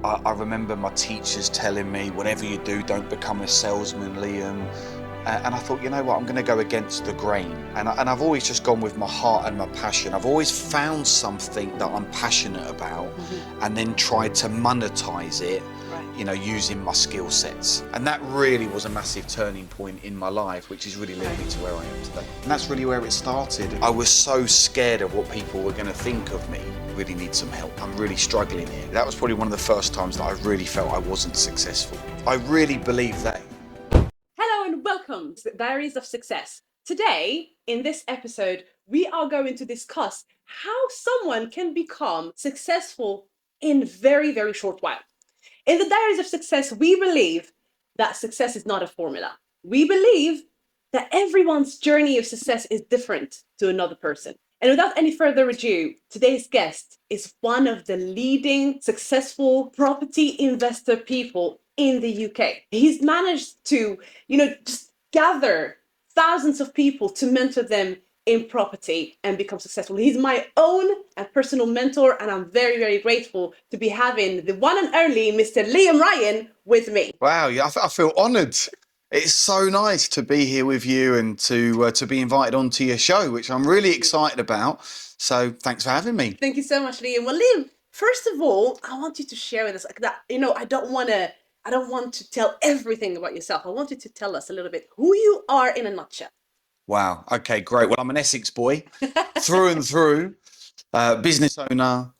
I remember my teachers telling me, whatever you do, don't become a salesman, Liam. And I thought, you know what, I'm going to go against the grain. And I've always just gone with my heart and my passion. I've always found something that I'm passionate about and then tried to monetize it, using my skill sets. And that really was a massive turning point in my life, which has really led me to where I am today. And that's really where it started. I was so scared of what people were going to think of me. Really need some help. I'm really struggling here. That was probably one of the first times that I really felt I wasn't successful. I really believe that. Hello and welcome to the Diaries of Success. Today, in this episode, we are going to discuss how someone can become successful in very, very short while. In the Diaries of Success, we believe that success is not a formula. We believe that everyone's journey of success is different to another person. And without any further ado, today's guest is one of the leading successful property investor people in the UK. He's managed to, just gather thousands of people to mentor them in property and become successful. He's my own and personal mentor, and I'm very, very grateful to be having the one and only Mr. Liam Ryan with me. Wow, yeah, I feel honoured. It's so nice to be here with you and to be invited onto your show, which I'm really excited about. So thanks for having me. Thank you so much, Liam. Well, Liam, first of all, I want you to share with us that, I don't want to tell everything about yourself. I want you to tell us a little bit who you are in a nutshell. Wow. Okay, great. Well, I'm an Essex boy through and through, business owner,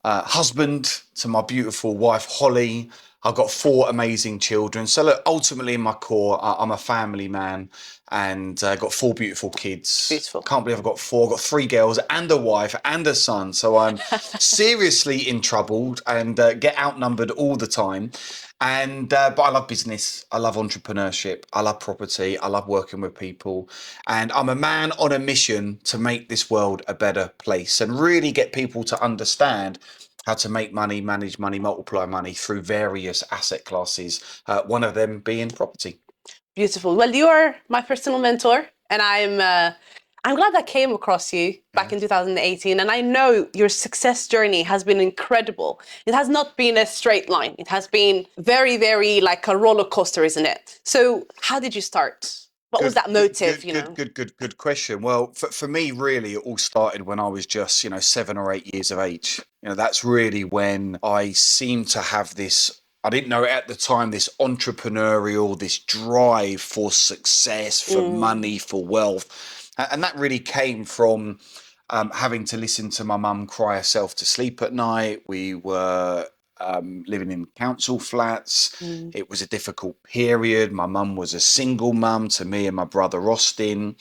husband to my beautiful wife, Holly. I've got 4 amazing children. So look, ultimately in my core, I'm a family man and got 4 beautiful kids. Beautiful. Can't believe I've got 4. I've got 3 girls and a wife and a son. So I'm seriously in trouble and get outnumbered all the time. And but I love business. I love entrepreneurship. I love property. I love working with people. And I'm a man on a mission to make this world a better place and really get people to understand how to make money, manage money, multiply money through various asset classes, one of them being property. Beautiful. Well, you are my personal mentor, and I'm glad I came across you back in 2018, and I know your success journey has been incredible. It has not been a straight line. It has been very, very like a roller coaster, isn't it? So how did you start? What was that motive, Good question. Well, for me, really, it all started when I was just, 7 or 8 years of age. That's really when I seemed to have this, I didn't know it at the time, this entrepreneurial, this drive for success, for money, for wealth. And that really came from having to listen to my mum cry herself to sleep at night. We were living in council flats. It was a difficult period. My mum was a single mum to me and my brother Austin.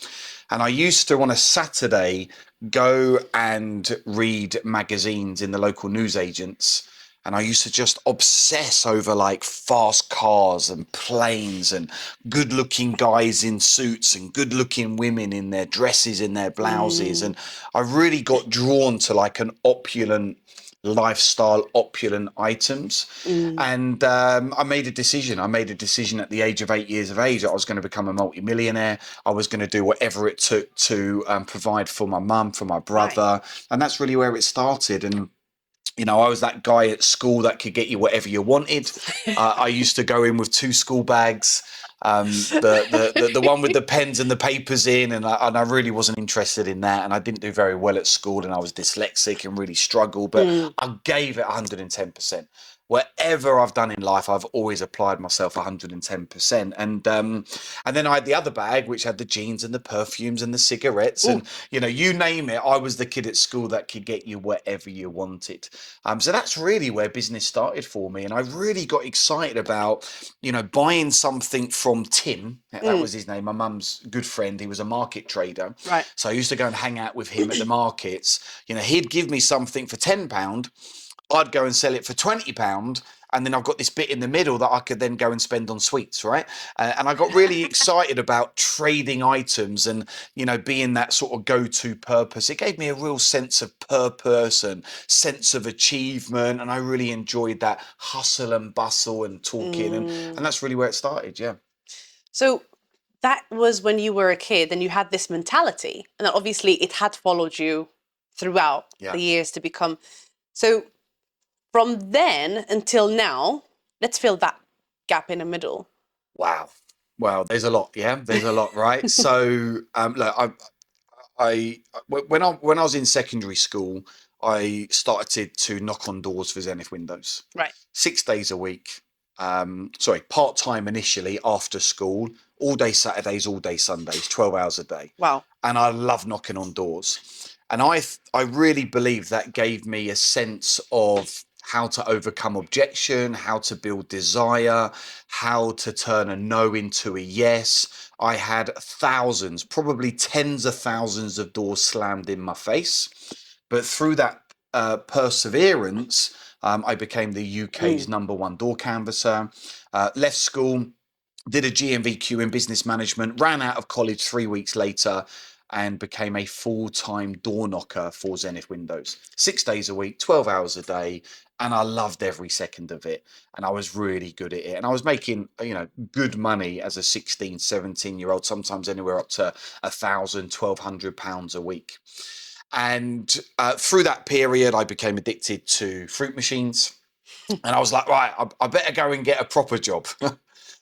And I used to, on a Saturday, go and read magazines in the local newsagents. And I used to just obsess over like fast cars and planes and good looking guys in suits and good looking women in their dresses, in their blouses. And I really got drawn to like an opulent lifestyle, opulent items. And I made a decision. I made a decision at the age of 8 years of age that I was going to become a multimillionaire. I was going to do whatever it took to provide for my mum, for my brother. And that's really where it started. And I was that guy at school that could get you whatever you wanted. I used to go in with 2 school bags, the one with the pens and the papers in, and I really wasn't interested in that. And I didn't do very well at school, and I was dyslexic and really struggled. But I gave it 110%. Whatever I've done in life, I've always applied myself 110%. And then I had the other bag, which had the jeans and the perfumes and the cigarettes. And, you name it, I was the kid at school that could get you whatever you wanted. So that's really where business started for me. And I really got excited about, buying something from Tim. That was his name, my mum's good friend. He was a market trader. Right. So I used to go and hang out with him at the markets. He'd give me something for £10. I'd go and sell it for £20, and then I've got this bit in the middle that I could then go and spend on sweets, right? And I got really excited about trading items and, being that sort of go-to purpose. It gave me a real sense of purpose and sense of achievement, and I really enjoyed that hustle and bustle and talking, and that's really where it started, yeah. So that was when you were a kid and you had this mentality, and then obviously it had followed you throughout the years to become. So From then until now, let's fill that gap in the middle. Wow. Well, there's a lot. Yeah, there's a lot, right? So, look, when I was in secondary school, I started to knock on doors for Zenith Windows. Right. 6 days a week. Sorry, part time initially after school, all day Saturdays, all day Sundays, 12 hours a day. Wow. And I love knocking on doors. And I really believe that gave me a sense of how to overcome objection, how to build desire, how to turn a no into a yes. I had thousands, probably tens of thousands of doors slammed in my face. But through that perseverance, I became the UK's #1 door canvasser. Left school, did a GMVQ in business management, ran out of college 3 weeks later, and became a full-time door knocker for Zenith Windows. 6 days a week, 12 hours a day, and I loved every second of it. And I was really good at it. And I was making, good money as a 16, 17-year-old, sometimes anywhere up to £1,000, £1,200 a week. And through that period, I became addicted to fruit machines. And I was like, right, I better go and get a proper job.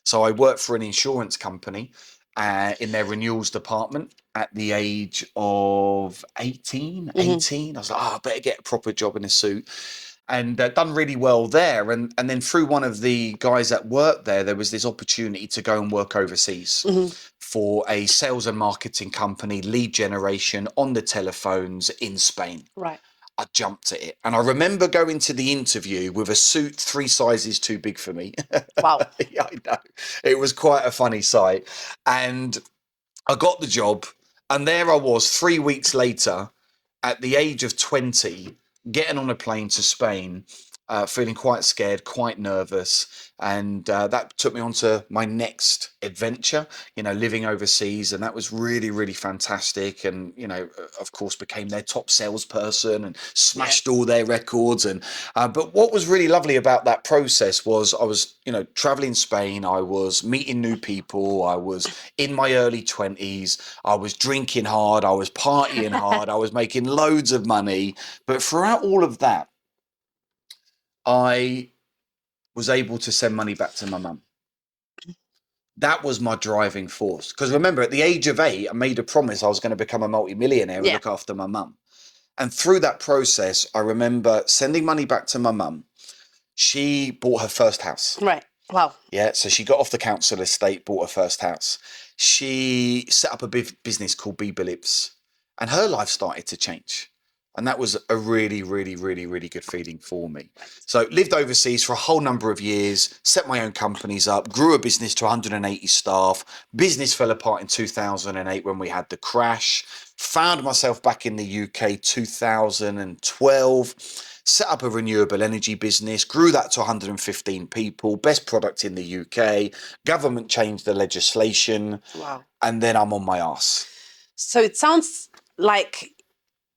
So I worked for an insurance company in their renewals department at the age of 18. I was like, I better get a proper job in a suit. And done really well there. And then through one of the guys that worked there was this opportunity to go and work overseas for a sales and marketing company, lead generation on the telephones in Spain. Right. I jumped at it. And I remember going to the interview with a suit 3 sizes too big for me. Wow. Yeah, I know. It was quite a funny sight. And I got the job. And there I was 3 weeks later at the age of 20, getting on a plane to Spain, feeling quite scared, quite nervous. And that took me on to my next adventure, living overseas. And that was really, really fantastic. And, of course, became their top salesperson and smashed all their records. And but what was really lovely about that process was I was, traveling Spain. I was meeting new people. I was in my early 20s. I was drinking hard. I was partying hard. I was making loads of money. But throughout all of that, I was able to send money back to my mum. That was my driving force. Because remember, at the age of 8, I made a promise I was going to become a multimillionaire and look after my mum. And through that process, I remember sending money back to my mum. She bought her first house. Right. Wow. Yeah, so she got off the council estate, bought her first house. She set up a business called Bee Billips, and her life started to change. And that was a really, really, really, really good feeling for me. So lived overseas for a whole number of years, set my own companies up, grew a business to 180 staff. Business fell apart in 2008 when we had the crash. Found myself back in the UK 2012. Set up a renewable energy business, grew that to 115 people, best product in the UK. Government changed the legislation. Wow. And then I'm on my arse. So it sounds like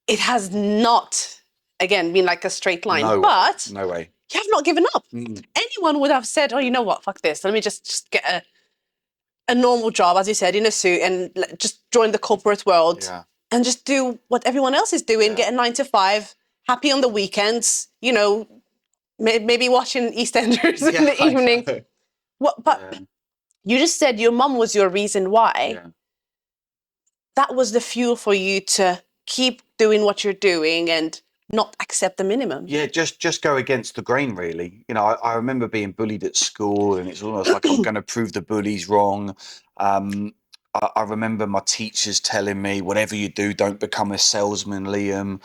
it has not, again, been like a straight line, but no way. You have not given up. Anyone would have said, oh, you know what, fuck this. Let me just get a normal job, as you said, in a suit and just join the corporate world and just do what everyone else is doing, get a 9 to 5, happy on the weekends, maybe watching EastEnders in the evening. But you just said your mum was your reason why. That was the fuel for you to keep doing what you're doing and not accept the minimum. Yeah, just go against the grain, really. I remember being bullied at school, and it's almost like I'm going to prove the bullies wrong. I remember my teachers telling me, whatever you do, don't become a salesman, Liam.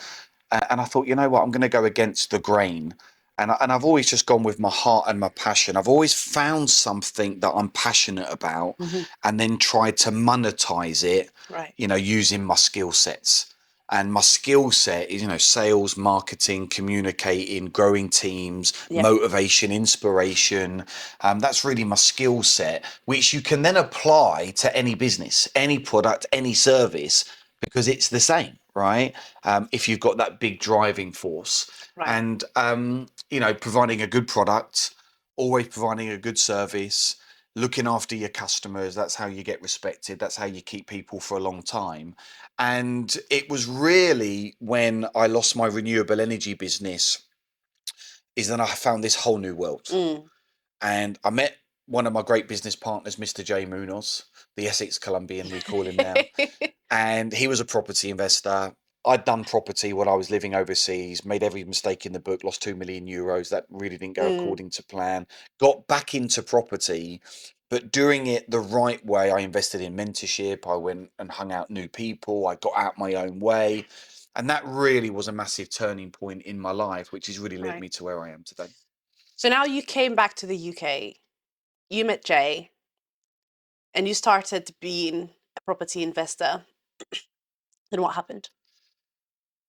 And I thought, you know what, I'm going to go against the grain. And I've always just gone with my heart and my passion. I've always found something that I'm passionate about and then tried to monetize it, using my skill sets. And my skill set is, sales, marketing, communicating, growing teams, motivation, inspiration. That's really my skill set, which you can then apply to any business, any product, any service, because it's the same, right? If you've got that big driving force. And, providing a good product, always providing a good service, looking after your customers. That's how you get respected. That's how you keep people for a long time. And it was really when I lost my renewable energy business is then I found this whole new world. And I met one of my great business partners, Mr. J. Munoz, the Essex Colombian, we call him now. And he was a property investor. I'd done property when I was living overseas, made every mistake in the book, lost 2 million euros. That really didn't go according to plan. Got back into property, but doing it the right way. I invested in mentorship. I went and hung out new people. I got out my own way. And that really was a massive turning point in my life, which has really led me to where I am today. So now you came back to the UK, you met Jay, and you started being a property investor. Then what happened?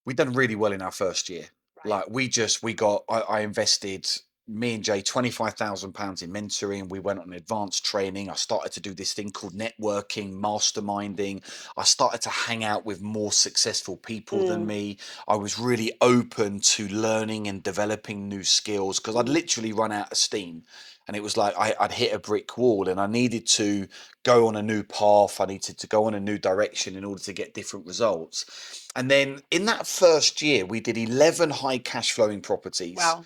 We done really well in our first year. Like I invested, me and Jay, £25,000 in mentoring. We went on advanced training. I started to do this thing called networking, masterminding. I started to hang out with more successful people than me. I was really open to learning and developing new skills because I'd literally run out of steam. And it was like I'd hit a brick wall and I needed to go on a new path. I needed to go on a new direction in order to get different results. And then in that first year, we did 11 high cash flowing properties. Wow.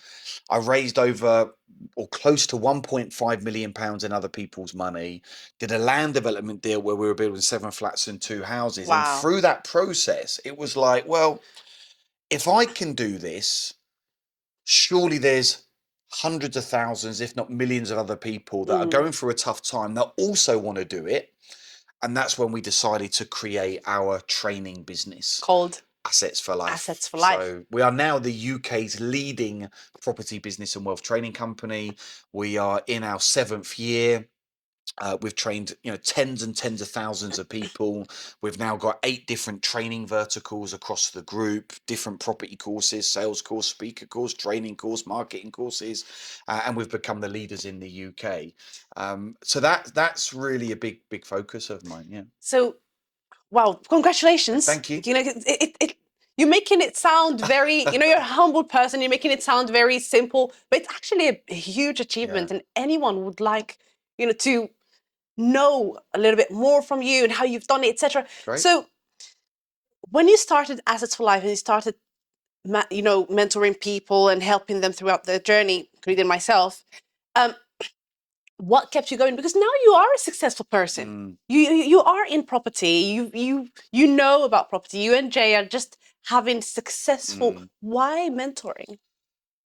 I raised over or close to £1.5 million in other people's money, did a land development deal where we were building 7 flats and 2 houses. Wow. And through that process, it was like, well, if I can do this, surely there's hundreds of thousands, if not millions of other people that are going through a tough time that also want to do it. And that's when we decided to create our training business Called Assets for Life. Assets for Life. So we are now the UK's leading property business and wealth training company. We are in our 7th year. We've trained, tens and tens of thousands of people. We've now got 8 different training verticals across the group, different property courses, sales course, speaker course, training course, marketing courses, and we've become the leaders in the UK. So that's really a big focus of mine. Yeah. So, wow, congratulations. Thank you. You're making it sound very, you're a humble person. You're making it sound very simple, but it's actually a huge achievement. Yeah. And anyone would like, to know a little bit more from you and how you've done it, etc. Great. So when you started Assets for Life and you started, mentoring people and helping them throughout their journey, including myself, what kept you going? Because now you are a successful person. You are in property. You know about property. You and Jay are just having successful. Why mentoring?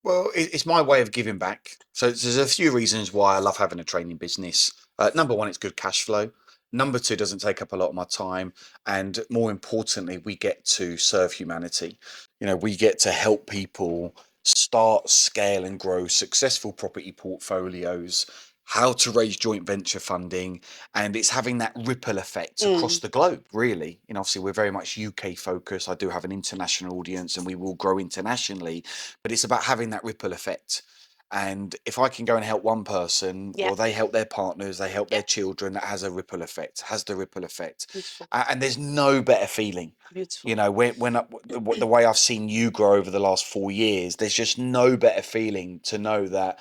Well, it's my way of giving back. So there's a few reasons why I love having a training business. Number one, it's good cash flow. Number two, doesn't take up a lot of my time. And more importantly, we get to serve humanity. We get to help people start, scale, and grow successful property portfolios, how to raise joint venture funding, and it's having that ripple effect across the globe, really. Obviously, we're very much UK focused. I do have an international audience and we will grow internationally, but it's about having that ripple effect. And if I can go and help one person, or they help their partners, they help their children, that has a ripple effect, has the ripple effect. Beautiful. And there's no better feeling. Beautiful. The way I've seen you grow over the last 4 years, there's just no better feeling to know that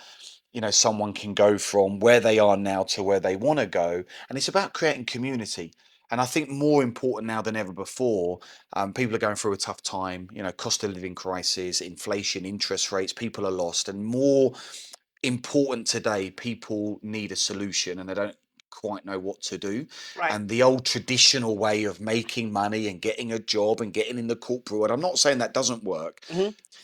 someone can go from where they are now to where they want to go. And it's about creating community. And I think more important now than ever before, people are going through a tough time, cost of living crisis, inflation, interest rates, people are lost. And more important today, people need a solution and they don't quite know what to do. Right. And the old traditional way of making money and getting a job and getting in the corporate world, I'm not saying that doesn't work,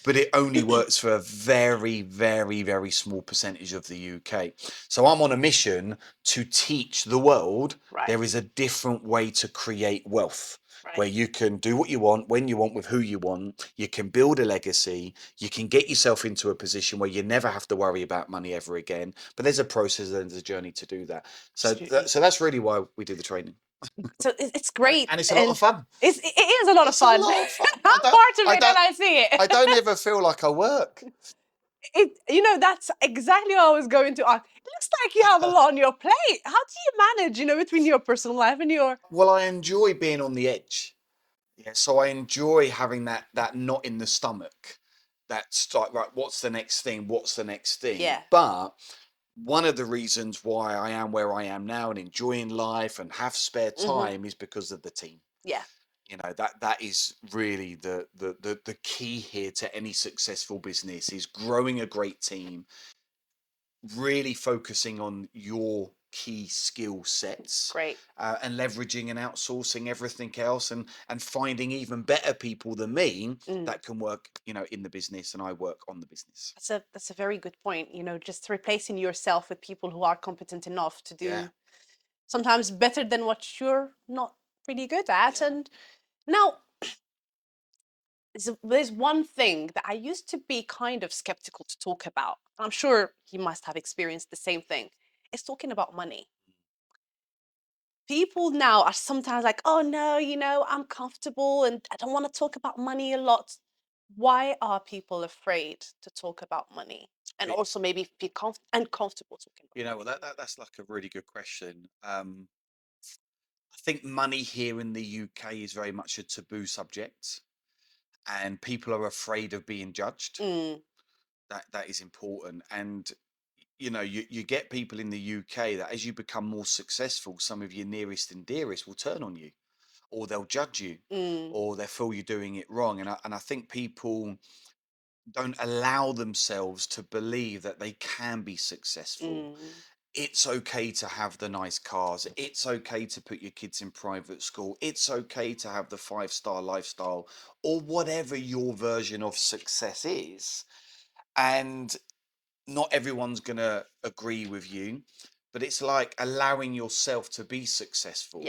but it only works for a very, very, very small percentage of the UK. So I'm on a mission to teach the world there is a different way to create wealth. Where you can do what you want, when you want, with who you want. You can build a legacy. You can get yourself into a position where you never have to worry about money ever again. But there's a process and there's a journey to do that. So that's really why we do the training. So it's great. And it's a lot of fun. It is a lot of fun. A lot of fun. I'm part of it and I see it. I don't ever feel like I work. That's exactly what I was going to ask. It looks like you have a lot on your plate. How do you manage, between your personal life and your... Well, I enjoy being on the edge. Yeah, so I enjoy having that knot in the stomach. That's like, right, what's the next thing? What's the next thing? Yeah. But one of the reasons why I am where I am now and enjoying life and have spare time is because of the team. Yeah. That is really the key here to any successful business is growing a great team, really focusing on your key skill sets, Great. and leveraging and outsourcing everything else, and finding even better people than me Mm. that can work, in the business, and I work on the business. That's a very good point. Just replacing yourself with people who are competent enough to Yeah, do sometimes better than what you're not really good at. yeah. And now there's one thing that I used to be kind of skeptical to talk about. I'm sure you must have experienced the same thing. It's talking about money. People now are sometimes like, oh no, I'm comfortable and I don't want to talk about money a lot. Why are people afraid to talk about money? And It, also maybe be uncomfortable talking about well, money. that's like a really good question. I think money here in the UK is very much a taboo subject, and people are afraid of being judged. Mm, That is important. And you get people in the UK that as you become more successful, some of your nearest and dearest will turn on you, or they'll judge you, mm, or they feel you're doing it wrong. And I think people don't allow themselves to believe that they can be successful. mm, It's okay to have the nice cars. It's okay to put your kids in private school. It's okay to have the 5-star lifestyle, or whatever your version of success is. And not everyone's going to agree with you, but it's like allowing yourself to be yeah, successful.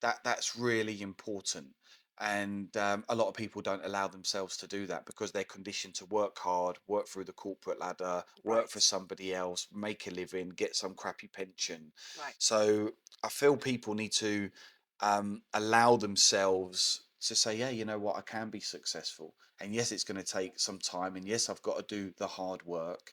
That's really important. And a lot of people don't allow themselves to do that because they're conditioned to work hard, work through the corporate ladder, work for right, somebody else, make a living, get some crappy pension. right. So I feel people need to allow themselves to say, yeah, you know what, I can be successful. And yes, it's going to take some time. And yes, I've got to do the hard work.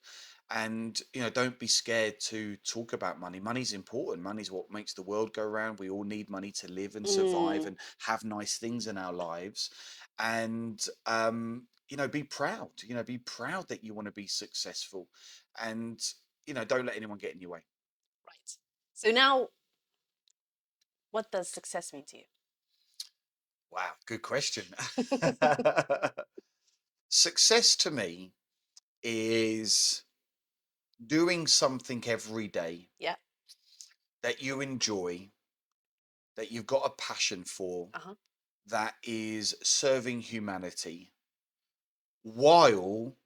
And don't be scared to talk about money. Money's important. Money's what makes the world go round. We all need money to live and survive Mm, and have nice things in our lives. And be proud. Be proud that you want to be successful. And don't let anyone get in your way. right. So now, what does success mean to you? Wow, good question. Success to me is doing something every day Yeah. that you enjoy, that you've got a passion for, Uh-huh. that is serving humanity while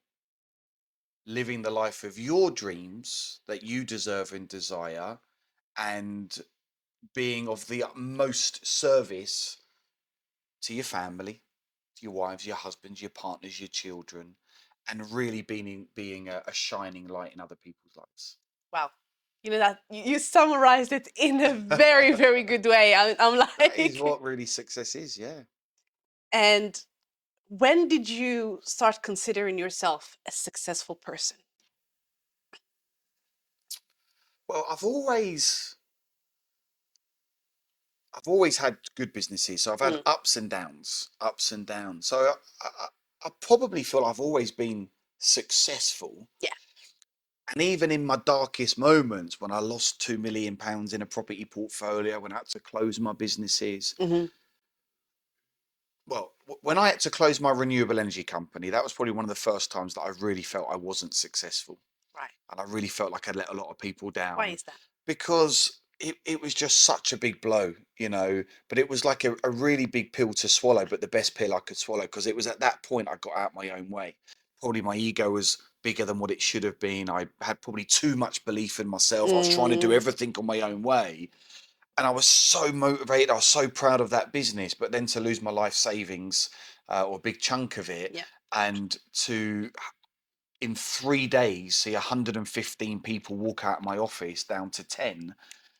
living the life of your dreams that you deserve and desire, and being of the utmost service to your family, to your wives, your husbands, your partners, your children, and really being a shining light in other people's lives. Wow. That you summarized it in a very, very good way. I'm That is like, what really success is, yeah. and when did you start considering yourself a successful person? Well, I've always had good businesses, so I've had Mm, ups and downs, ups and downs. So I probably feel I've always been successful. yeah. And even in my darkest moments, when I lost £2 million in a property portfolio, when I had to close my businesses, Hmm. well, when I had to close my renewable energy company, that was probably one of the first times that I really felt I wasn't successful. Right. And I really felt like I let a lot of people Why down is that? because it was just such a big blow. But it was like a really big pill to swallow, but the best pill I could swallow, because it was at that point I got out my own way. Probably my ego was bigger than what it should have been. I had probably too much belief in myself. I was trying to do Mm, everything on my own way. And I was so motivated. I was so proud of that business. But then to lose my life savings, or a big chunk of it, yeah. and to in 3 days see 115 people walk out of my office down to 10,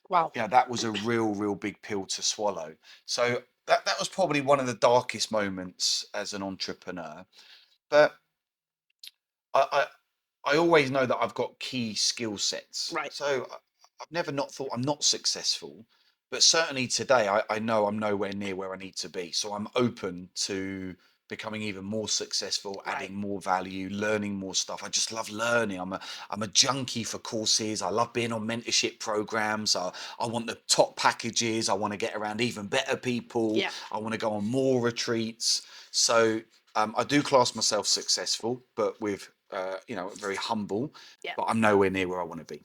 Wow. that was a real big pill to swallow. So that was probably one of the darkest moments as an entrepreneur. But I I always know that I've got key skill sets. Right. So I've never not thought I'm not successful, but certainly today I know I'm nowhere near where I need to be. So I'm open to becoming even more successful, Right. adding more value, learning more stuff. I just love learning. I'm a junkie for courses. I love being on mentorship programs. I want the top packages. I want to get around even better people. Yeah. I want to go on more retreats. So I do class myself successful, but with very humble. Yeah. But I'm nowhere near where I want to be.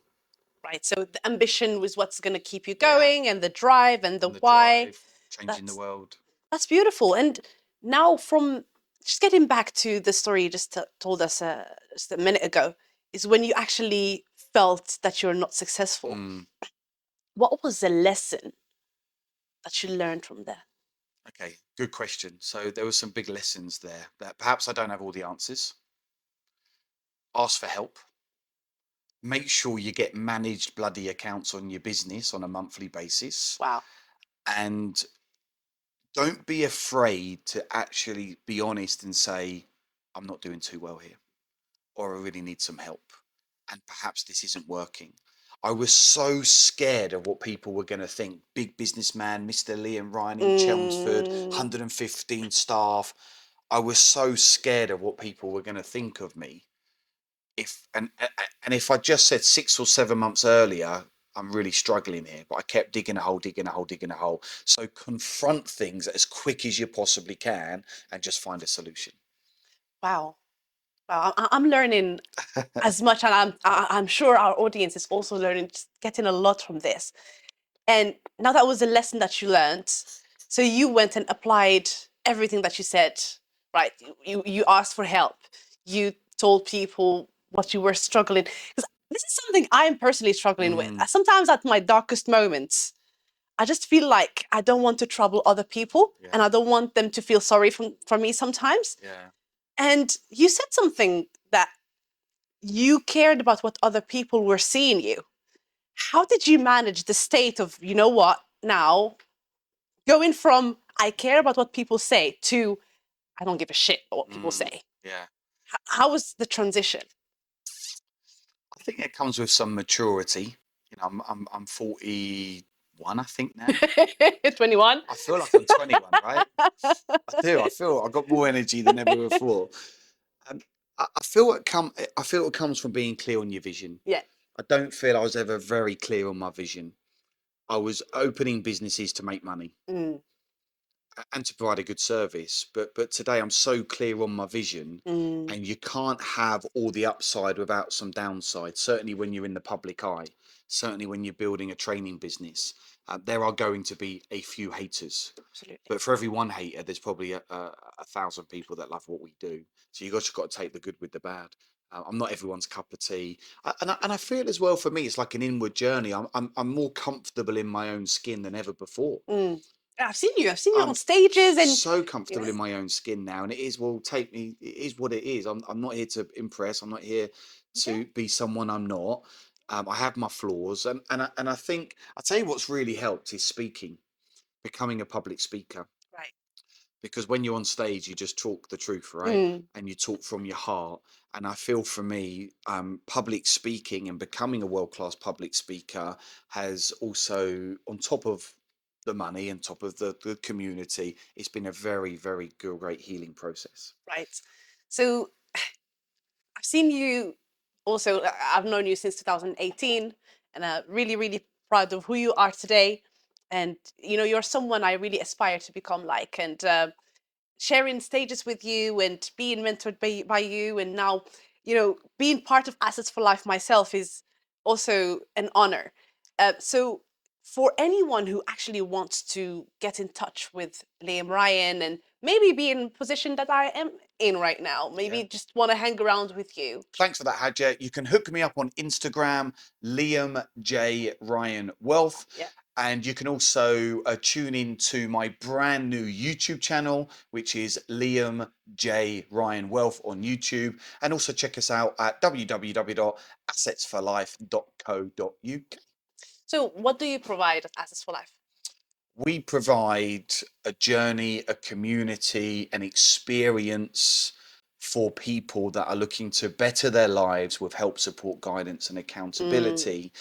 Right. So the ambition was what's going to keep you Yeah. going, and the drive and the And the why. drive, changing the That's world. that's beautiful. And now, from just getting back to the story you just told us just a minute ago, is when you actually felt that you're not successful. Mm, What was the lesson that you learned from there? okay, good question. So there were some big lessons there that perhaps I don't have all the answers. Ask for help. Make sure you get managed bloody accounts on your business on a monthly basis. Wow. And don't be afraid to actually be honest and say, I'm not doing too well here, or I really need some help. And perhaps this isn't working. I was so scared of what people were going to think. Big businessman, Mr. Liam Ryan in Chelmsford, Mm, 115 staff. I was so scared of what people were going to think of me. And if I just said 6 or 7 months earlier, I'm really struggling here, but I kept digging a hole, digging a hole, digging a hole. So confront things as quick as you possibly can and just find a solution. wow. Wow. I'm learning as much, and I'm sure our audience is also learning, just getting a lot from this. And now that was a lesson that you learned. So you went and applied everything that you said, right? You asked for help. You told people what you were struggling. Because this is something I'm personally struggling with. Mm, Sometimes at my darkest moments, I just feel like I don't want to trouble other people, yeah, and I don't want them to feel sorry for me sometimes. yeah. And you said something that you cared about what other people were seeing you. How did you manage the state of, you know what, now going from I care about what people say to I don't give a shit about what people Mm, say? yeah. How was the transition? I think it comes with some maturity. I'm 41, I think now. 21? I feel like I'm 21, right? I do. I feel I've got more energy than ever before. Um, I feel it comes from being clear on your vision. Yeah. I don't feel I was ever very clear on my vision. I was opening businesses to make money Mm, and to provide a good service. But today I'm so clear on my vision, mm, and you can't have all the upside without some downside. Certainly when you're in the public eye, certainly when you're building a training business, there are going to be a few haters. absolutely. But for every one hater, there's probably a thousand people that love what we do. So just got to take the good with the bad. I'm not everyone's cup of tea, and I feel as well. For me, it's like an inward journey. I'm more comfortable in my own skin than ever before. Mm. I've seen you. I've seen you on I'm stages, and so you know, comfortable in my own skin now, and it is will take me. It is what it is. I'm not here to impress. I'm not here yeah, to be someone I'm not. I have my flaws, and I think I tell you what's really helped is speaking, becoming a public speaker. right. Because when you're on stage, you just talk the truth, right? Mm, And you talk from your heart. And I feel for me, public speaking and becoming a world-class public speaker has also, on top of the money and top of the community, it's been a very, very good, great healing process. right. So I've seen you also, I've known you since 2018, and I'm really, really proud of who you are today. And, you know, you're someone I really aspire to become like. And sharing stages with you and being mentored by you, and now, you know, being part of Assets for Life myself is also an honor. So for anyone who actually wants to get in touch with Liam Ryan and maybe be in a position that I am in right now, Yeah. maybe just want to hang around with you. Thanks for that, Hadja. You can hook me up on Instagram, Liam J Ryan Wealth. Yeah. And you can also tune in to my brand new YouTube channel, which is Liam J Ryan Wealth on YouTube. And also check us out at www.assetsforlife.co.uk. So what do you provide at Assets for Life? We provide a journey, a community, an experience for people that are looking to better their lives with help, support, guidance, and accountability.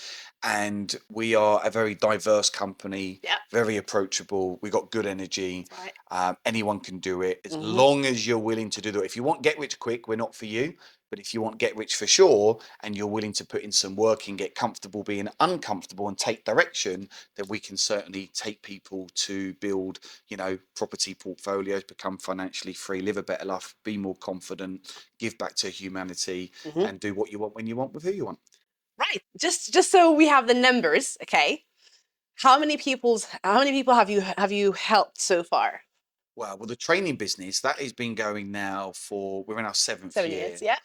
And we are a very diverse company, Yeah. very approachable. We got good energy. Right. Anyone can do it as long as you're willing to do that. If you want get rich quick, we're not for you. But if you want get rich for sure, and you're willing to put in some work and get comfortable being uncomfortable and take direction, then we can certainly take people to build, property portfolios, become financially free, live a better life, be more confident, give back to humanity, and do what you want when you want with who you want. Right. Just so we have the numbers, okay? How many people have you helped so far? Well, the training business that has been going now we're in our 7th 7 years, yeah.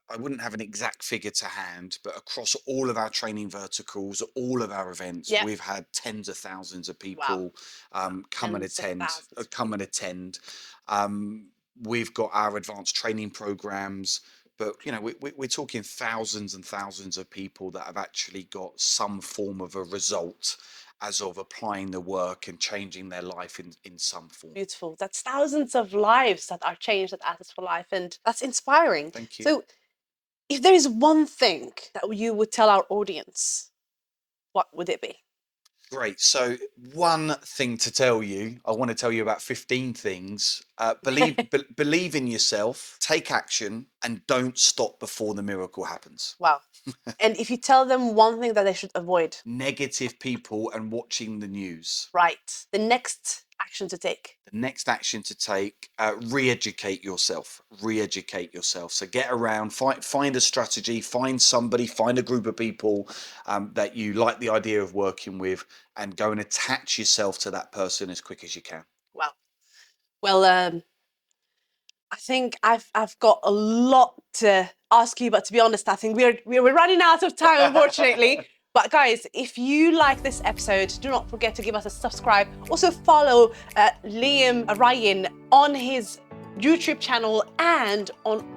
I wouldn't have an exact figure to hand, but across all of our training verticals, all of our events, Yeah. we've had tens of thousands of Wow. people come and Tens of attend. thousands. Come and attend. We've got our advanced training programs, but we're talking thousands and thousands of people that have actually got some form of a result as of applying the work and changing their life in some form. Beautiful. That's thousands of lives that are changed at Assets for Life, and that's inspiring. Thank you. So, if there is one thing that you would tell our audience, what would it be? Great. So one thing to tell you, I want to tell you about 15 things. Believe in yourself, take action, and don't stop before the miracle happens. Wow. And if you tell them one thing that they should avoid? Negative people and watching the news. Right. The next action to take. The next action to take, re-educate yourself. Re-educate yourself. So get around, find a strategy, find somebody, find a group of people that you like the idea of working with, and go and attach yourself to that person as quick as you can. Wow. Well, I think I've got a lot to ask you, but to be honest, I think we're running out of time, unfortunately. But guys, if you like this episode, do not forget to give us a subscribe. Also follow Liam Ryan on his YouTube channel and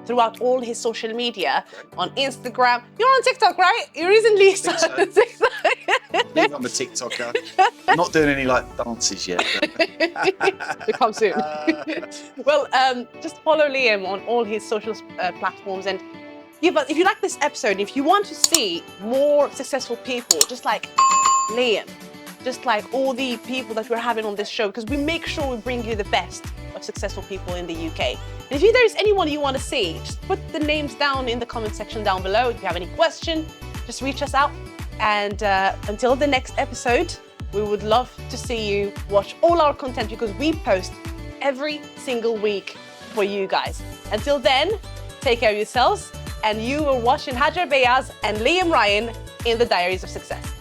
throughout all his social media, on Instagram. You're on TikTok, right? You recently started TikTok. I believe I'm a TikToker. I'm not doing any dances yet. It comes soon. Well, just follow Liam on all his social platforms, and if you like this episode, if you want to see more successful people, just like Liam, just like all the people that we're having on this show, because we make sure we bring you the best of successful people in the UK. And if there is anyone you want to see, just put the names down in the comment section down below. If you have any question, just reach us out. And until the next episode, we would love to see you watch all our content, because we post every single week for you guys. Until then, take care of yourselves. And you were watching Hajar Beyaz and Liam Ryan in the Diaries of Success.